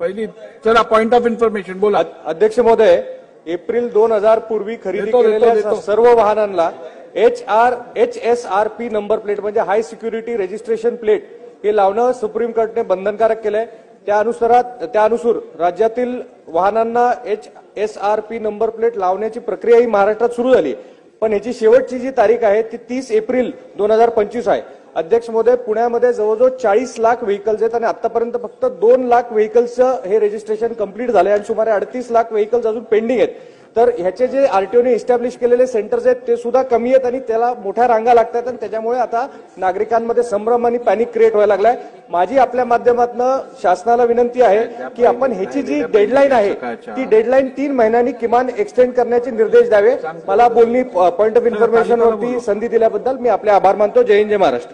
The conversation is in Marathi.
पहिली चला पॉइंट ऑफ इन्फॉर्मेशन बोला. अध्यक्ष महोदय, एप्रिल 2000 पूर्वी खरेदी केलेल्या सर्व वाहनांना HSRP नंबर प्लेट म्हणजे हाय सिक्युरिटी रजिस्ट्रेशन प्लेट हे लावणं सुप्रीम कोर्टने बंधनकारक केलंय. त्यानुसार राज्यातील वाहनांना HSRP नंबर प्लेट लावण्याची प्रक्रिया ही महाराष्ट्रात सुरू झाली, पण याची शेवटची जी तारीख आहे ती 30 एप्रिल 2025 आहे. अध्यक्ष महोदय, पुण्यामध्ये जवळजवळ 40 लाख व्हेकल्स आहेत आणि आतापर्यंत फक्त 2 लाख व्हेकल्सचं हे रजिस्ट्रेशन कंप्लीट झालंय आणि सुमारे 38 लाख व्हेकल्स अजून पेंडिंग आहेत. तर ह्याचे जे आरटीओने इस्टॅब्लिश केलेले सेंटर्स आहेत ते सुद्धा कमी आहेत आणि त्याला मोठ्या रांगा लागतात आणि त्याच्यामुळे आता नागरिकांमध्ये संभ्रम आणि पॅनिक क्रिएट व्हायला लागलाय. माझी आपल्या माध्यमातून शासनाला विनंती आहे की आपण ह्याची जी डेडलाईन आहे ती डेडलाईन 3 महिन्यांनी किमान एक्सटेंड करण्याचे निर्देश द्यावे. मला बोलणी पॉइंट ऑफ इन्फॉर्मेशन वरती संधी दिल्याबद्दल मी आपले आभार मानतो. जय हिंद, जय महाराष्ट्र.